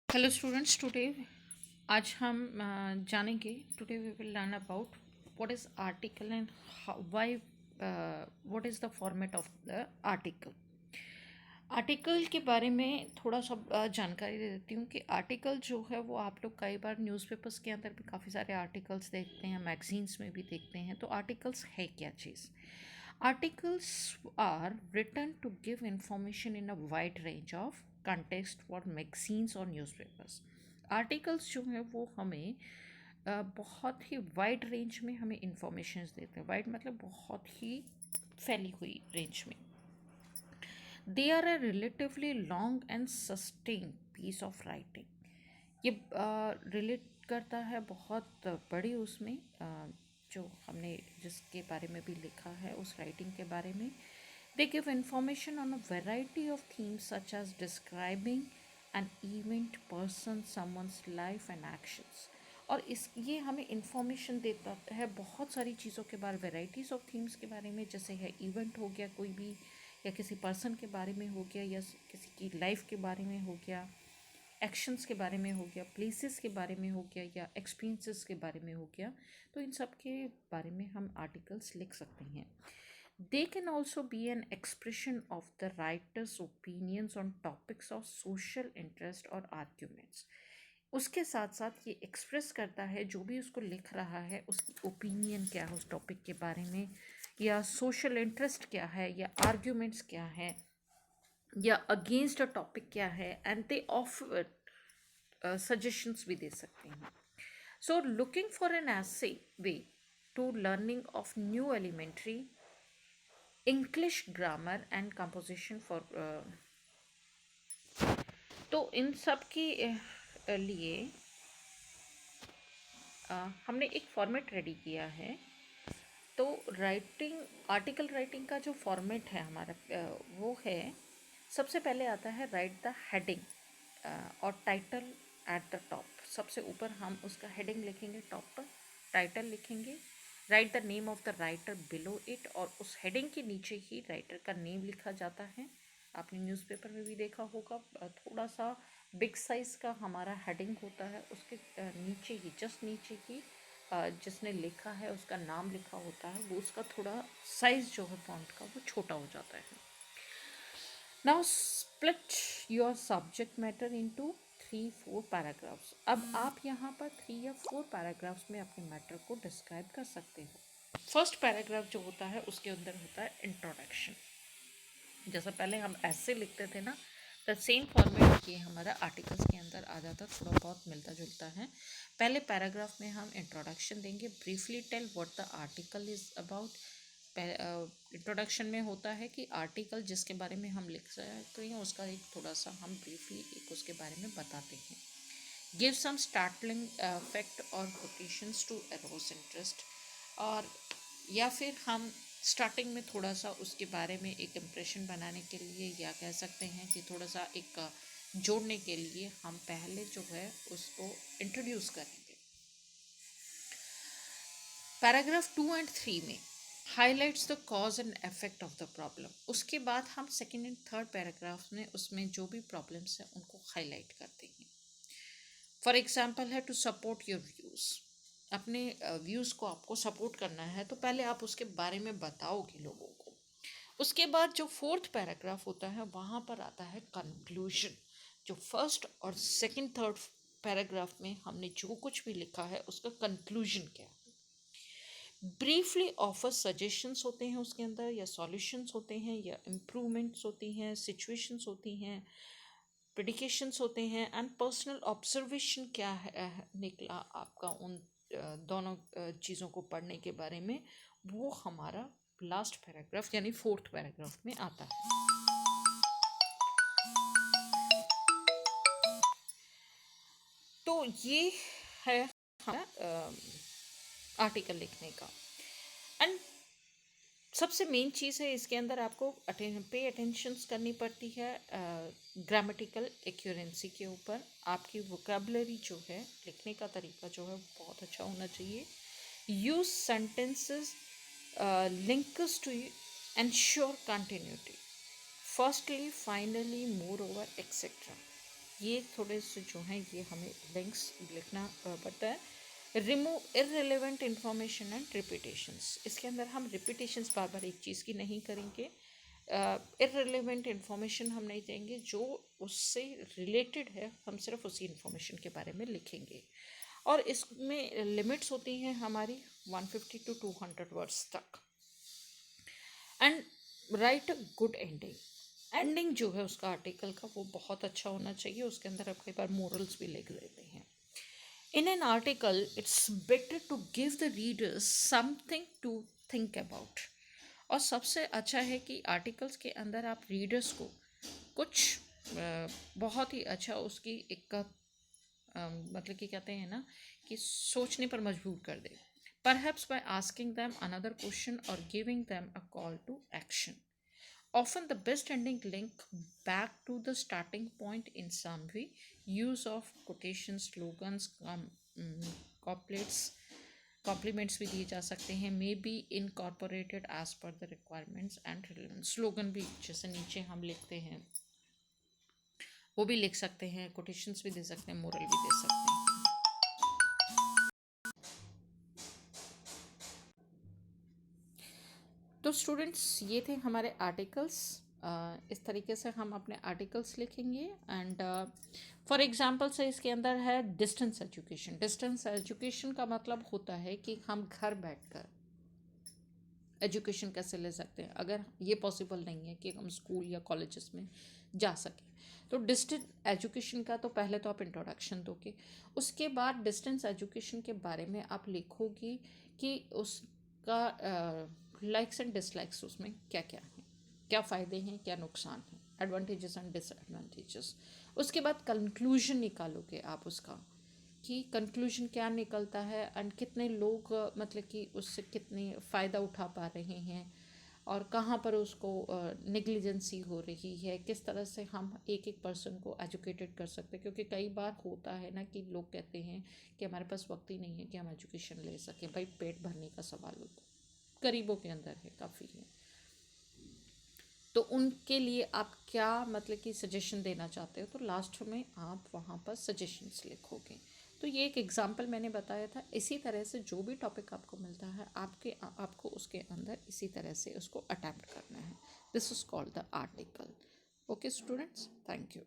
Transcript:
Hello students, today आज हम जानेंगे। Today we will learn about what is article and why what is the format of the article. Article के बारे में थोड़ा सा जानकारी दे देती हूँ कि आर्टिकल जो है वो आप लोग कई बार न्यूज़पेपर्स के अंदर भी काफ़ी सारे आर्टिकल्स देखते हैं, मैगजीन्स में भी देखते हैं। तो आर्टिकल्स है क्या चीज़? Articles are written to give information in a wide range of context for magazines और न्यूज़पेपर्स। आर्टिकल्स जो है वो हमें बहुत ही वाइड रेंज में हमें इंफॉर्मेशन देते हैं। वाइड मतलब बहुत ही फैली हुई रेंज में। They are a relatively long and sustain piece of writing. ये रिलेट करता है बहुत बड़ी उसमें जो हमने जिसके बारे में भी लिखा है उस राइटिंग के बारे में। They give information on a variety of themes such as describing an event, person, someone's life and actions. और इस ये हमें इंफॉर्मेशन देता है बहुत सारी चीज़ों के बारे, वेराइटीज़ ऑफ थीम्स के बारे में। जैसे है इवेंट हो गया कोई भी, या किसी पर्सन के बारे में हो गया, या किसी की लाइफ के बारे में हो गया, एक्शंस के बारे में हो गया, प्लेसेस के बारे में हो गया, या एक्सपीरियंसेस के बारे में हो गया। तो इन सब के बारे में हम आर्टिकल्स लिख सकते हैं। They can also be an expression of the writers opinions on topics of social interest और आर्ग्यूमेंट्स। उसके साथ साथ ये एक्सप्रेस करता है जो भी उसको लिख रहा है उसकी ओपिनियन क्या है उस टॉपिक के बारे में, या सोशल इंटरेस्ट क्या है, या आर्ग्यूमेंट्स क्या है, या अगेंस्ट अ टॉपिक क्या है। एंड दे ऑफर सजेशंस भी दे सकते हैं। So looking for an easy way to learning of new elementary English grammar and composition for, तो इन सब के लिए हमने एक फॉर्मेट रेडी किया है। तो राइटिंग, आर्टिकल राइटिंग का जो फॉर्मेट है हमारा वो है, सबसे पहले आता है राइट द हेडिंग और टाइटल एट द टॉप। सबसे ऊपर हम उसका हेडिंग लिखेंगे, टॉप पर टाइटल लिखेंगे। Right the name of the writer below it, और उस हेडिंग के नीचे ही राइटर का नेम लिखा जाता है। आपने न्यूज़पेपर में भी देखा होगा, थोड़ा सा बिग साइज़ का हमारा हेडिंग होता है, उसके नीचे ही, जस्ट नीचे ही जिसने लिखा है उसका नाम लिखा होता है, वो उसका थोड़ा साइज़ जो है फॉन्ट का वो छोटा हो जाता है। Now split your subject matter into 3-4 paragraphs. अब आप यहाँ पर 3 या 4 पैराग्राफ्स में अपने मैटर को डिस्क्राइब कर सकते हो। फर्स्ट पैराग्राफ जो होता है उसके अंदर होता है इंट्रोडक्शन। जैसा पहले हम ऐसे लिखते थे ना, द सेम फॉर्मेट ये हमारा आर्टिकल्स के अंदर आ जाता, थोड़ा बहुत मिलता जुलता है। पहले पैराग्राफ में हम इंट्रोडक्शन देंगे, briefly tell what the article is about. Introduction में होता है कि आर्टिकल जिसके बारे में हम लिख रहे हैं उसका एक थोड़ा सा हम ब्रीफली एक उसके बारे में बताते हैं। गिव सम स्टार्टलिंग फैक्ट और कोटेशंस टू अरोज इंटरेस्ट, और या फिर हम स्टार्टिंग में थोड़ा सा उसके बारे में एक इम्प्रेशन बनाने के लिए, या कह सकते हैं कि थोड़ा सा एक जोड़ने के लिए हम पहले जो है उसको इंट्रोड्यूस करेंगे। पैराग्राफ 2 और 3 में highlights the cause and effect of the problem. उसके बाद हम सेकेंड एंड थर्ड पैराग्राफ में उसमें जो भी प्रॉब्लम्स हैं उनको हाईलाइट करते हैं। फॉर एग्जाम्पल है टू सपोर्ट योर व्यूज़। अपने व्यूज़ को आपको सपोर्ट करना है तो पहले आप उसके बारे में बताओगे लोगों को। उसके बाद जो फोर्थ पैराग्राफ होता है वहाँ पर आता है कंक्लूजन। जो फर्स्ट और सेकंड थर्ड पैराग्राफ में हमने जो कुछ भी लिखा है उसका कंक्लूजन क्या है। ब्रीफली ऑफर सजेशंस होते हैं उसके अंदर, या सॉल्यूशंस होते हैं, या इम्प्रूवमेंट्स होती हैं, सिचुएशंस होती हैं, प्रेडिकेशंस होते हैं, एंड पर्सनल ऑब्जर्वेशन क्या है निकला आपका उन दोनों चीज़ों को पढ़ने के बारे में, वो हमारा लास्ट पैराग्राफ यानी फोर्थ पैराग्राफ में आता है। तो ये है हमारा आर्टिकल लिखने का। एंड सबसे मेन चीज़ है इसके अंदर आपको पे अटेंशंस करनी पड़ती है ग्रामेटिकल एक्यूरेंसी के ऊपर। आपकी वोकेबलरी जो है, लिखने का तरीका जो है बहुत अच्छा होना चाहिए। Use sentences links to ensure continuity, firstly, finally, moreover, etcetera. ये थोड़े से जो हैं ये हमें लिंक्स लिखना पड़ता है। Remove irrelevant information and repetitions, इसके अंदर हम रिपीटेशंस बार बार एक चीज़ की नहीं करेंगे। इररिलेवेंट इंफॉर्मेशन हम नहीं देंगे, जो उससे रिलेटेड है हम सिर्फ उसी इंफॉर्मेशन के बारे में लिखेंगे। और इसमें लिमिट्स होती हैं हमारी 150 to 200 वर्ड्स तक। And right good ending, ending जो है उसका आर्टिकल का वो बहुत अच्छा होना चाहिए। उसके अंदर आप कई बार मोरल्स भी लिख देते हैं। In an article, it's better to give the readers something to think about. और सबसे अच्छा है कि आर्टिकल्स के अंदर आप रीडर्स को कुछ बहुत ही अच्छा उसकी एक मतलब कि कहते हैं ना कि सोचने पर मजबूर कर दे। Perhaps by asking them another question or giving them a call to action. Often the best ending link back to the starting point in summary, use of quotations, slogans, couplets, compliments भी दिए जा सकते हैं, may be incorporated as per the requirements and relevance. Slogan भी जैसे नीचे हम लिखते हैं वो भी लिख सकते हैं, कोटेशंस भी दे सकते हैं, मोरल भी दे सकते हैं। तो स्टूडेंट्स ये थे हमारे आर्टिकल्स। इस तरीके से हम अपने आर्टिकल्स लिखेंगे। एंड फॉर एग्जांपल से इसके अंदर है डिस्टेंस एजुकेशन। डिस्टेंस एजुकेशन का मतलब होता है कि हम घर बैठकर एजुकेशन कैसे ले सकते हैं अगर ये पॉसिबल नहीं है कि हम स्कूल या कॉलेजेस में जा सकें। तो डिस्टेंस एजुकेशन का तो पहले तो आप इंट्रोडक्शन दोगे, उसके बाद डिस्टेंस एजुकेशन के बारे में आप लिखोगी कि उसका लाइक्स एंड डिसलाइक्स उसमें क्या क्या हैं, क्या फ़ायदे हैं, क्या नुकसान हैं, एडवांटेजेस एंड डिसएडवांटेजेस। उसके बाद कंक्लूजन निकालोगे आप उसका कि कंक्लूजन क्या निकलता है एंड कितने लोग मतलब कि उससे कितने फ़ायदा उठा पा रहे हैं और कहाँ पर उसको नेग्लिजेंसी हो रही है, किस तरह से हम एक एक पर्सन को एजुकेटेड कर सकते हैं। क्योंकि कई बार होता है ना कि लोग कहते हैं कि हमारे पास वक्त ही नहीं है कि हम एजुकेशन ले सकें। भाई पेट भरने का सवाल होता है, गरीबों के अंदर है, काफ़ी है। तो उनके लिए आप क्या मतलब कि सजेशन देना चाहते हो, तो लास्ट में आप वहाँ पर सजेशंस लिखोगे। तो ये एक एग्जांपल मैंने बताया था। इसी तरह से जो भी टॉपिक आपको मिलता है आपको उसके अंदर इसी तरह से उसको अटेम्प्ट करना है। This is called the article. Okay students, thank you.